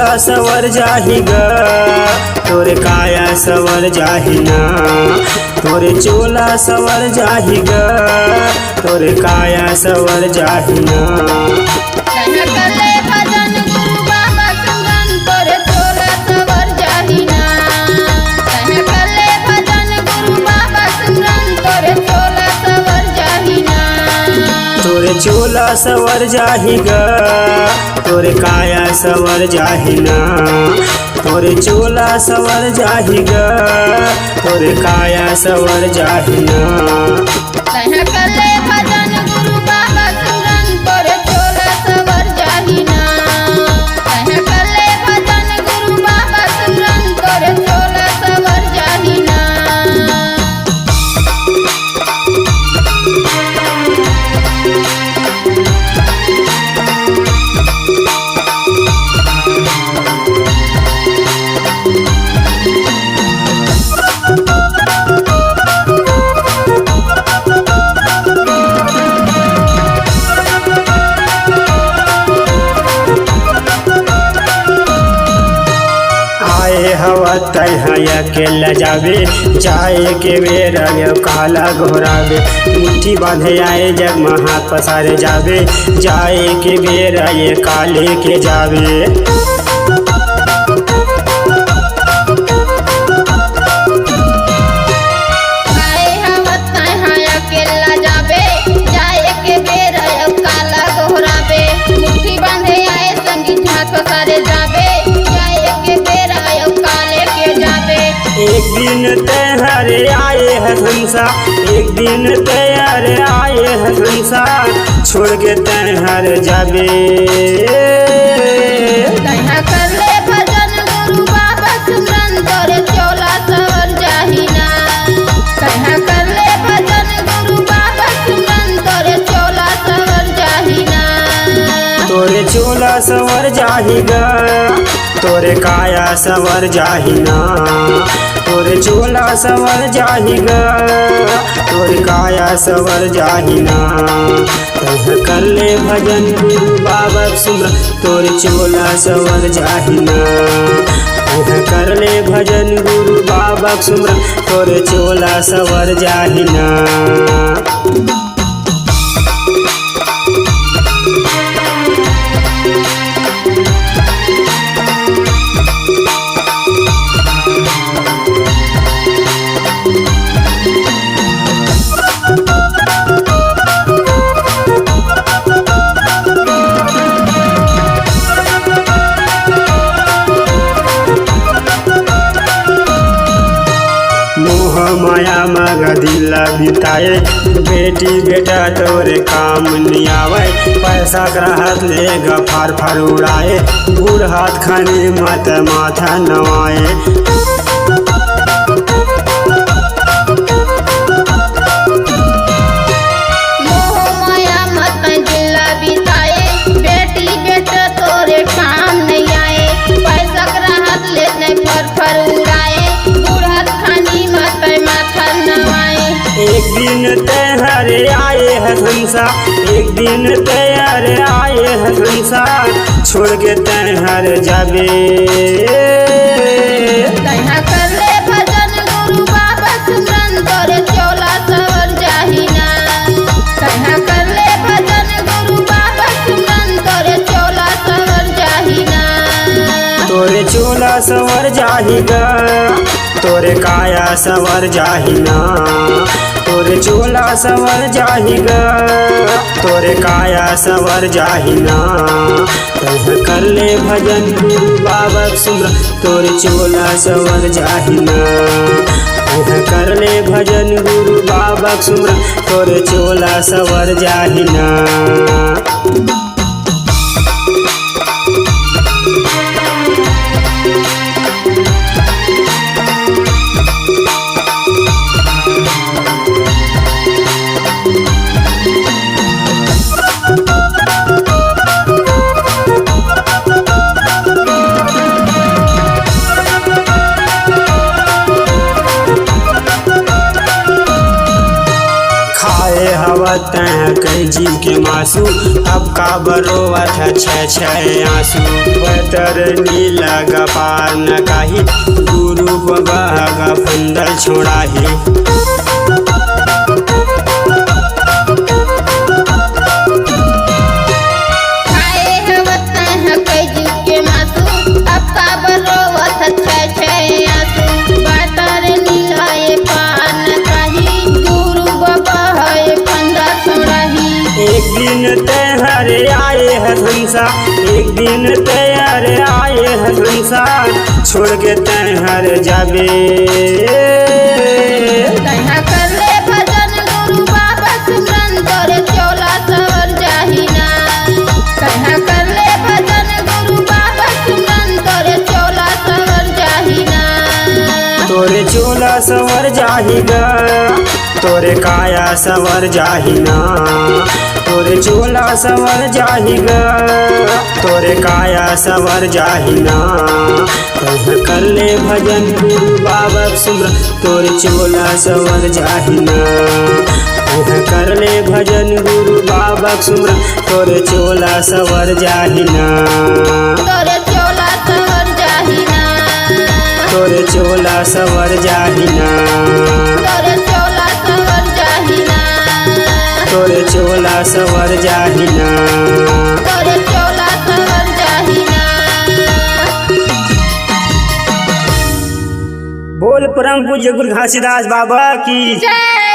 चोला सवर जाही ग तोरे काया सवर जाही ना। तोरे चोला सवर जाही ग तोरे काया सवर जाही ना। तोरे चोला सवर जाही ग तोरे काया सवर जाही ना। तोरे चोला सवर जाही ग तोरे काया सवर जाही ना। हवा तैया के लजावे जाए के बेर काला घोरावे। मुट्ठी बांधे आए जग हाथ पसारे जावे जाए के बेर ये काले के जावे। एक दिन तैयार आए है हंसा एक दिन तैयार आए है हंसा छोड़ के तैयार जाबे। तोरे चोला सवर जाही ग तोरे काया सवर जाही ना। तोरे चोला सवर जाही ग तोरे काया सवर जाही ना। तह कर ले भजन गुरु बाबा सुमर तोरे चोला सवर जाही ना। तह कर ले भजन गुरु बाबा सुमर तोरे चोला सवर जाही ना। माया मग दिला बिताए बेटी बेटा तोरे काम नहीं आवे। पैसा ग्राहक ले गफार फार उड़ाए बूढ़ हाथ खाने मत माथा नवाए। एक दिन तैयार आए है हंसा एक दिन तैयार आए है हंसा छोड़ के तैयार जाबे। तोरे चोला सवर जाही ग तोरे काया सवर जाही ना। तोरे चोला सवर जाही ग तोरे काया सवर जाही ना। तह कर ले भजन गुरु बाबा सुमर तोरे चोला सवर जाही ना। तह कर ले भजन गुरु बाबा सुमर तोरे चोला सवर जाही ना। हवा बहावत हैं कई जीव के मासू, अब का बरोवत है छह आंसू। बतर नीला गपार न काही, गुरु बहगा फंदल छोड़ाही। एक दिन तेहर आए है हंसा, एक दिन तेहर आए है हंसा, छोड़ के तेहर जाबे। कर ले भजन गुरु बाबा सिमरन तोरे चोला सवर जाहिना। कर ले भजन गुरु बाबा सिमरन तोरे चोला सवर जाहिना। तोरे चोला सवर जाहिगा, तोरे काया सवर जाहिना। तोरे चोला सवर जाहिगा, तोरे काया सवर जाहिना। कर ले भजन गुरु बाबा सिमरन तोरे चोला सवर जाहिना। कर ले भजन गुरु बाबा सिमरन तोरे चोला सवर जाहिना। तोरे चोला सवर जाहिना। तोरे चोला सवर जाहिना। तोरे चोला सवर जाहिना। तोरे चोला सवर जाहिना। तोरे चोला सवर जाहिना। बोल परम पूज्य गुरु घासीदास बाबा की जय।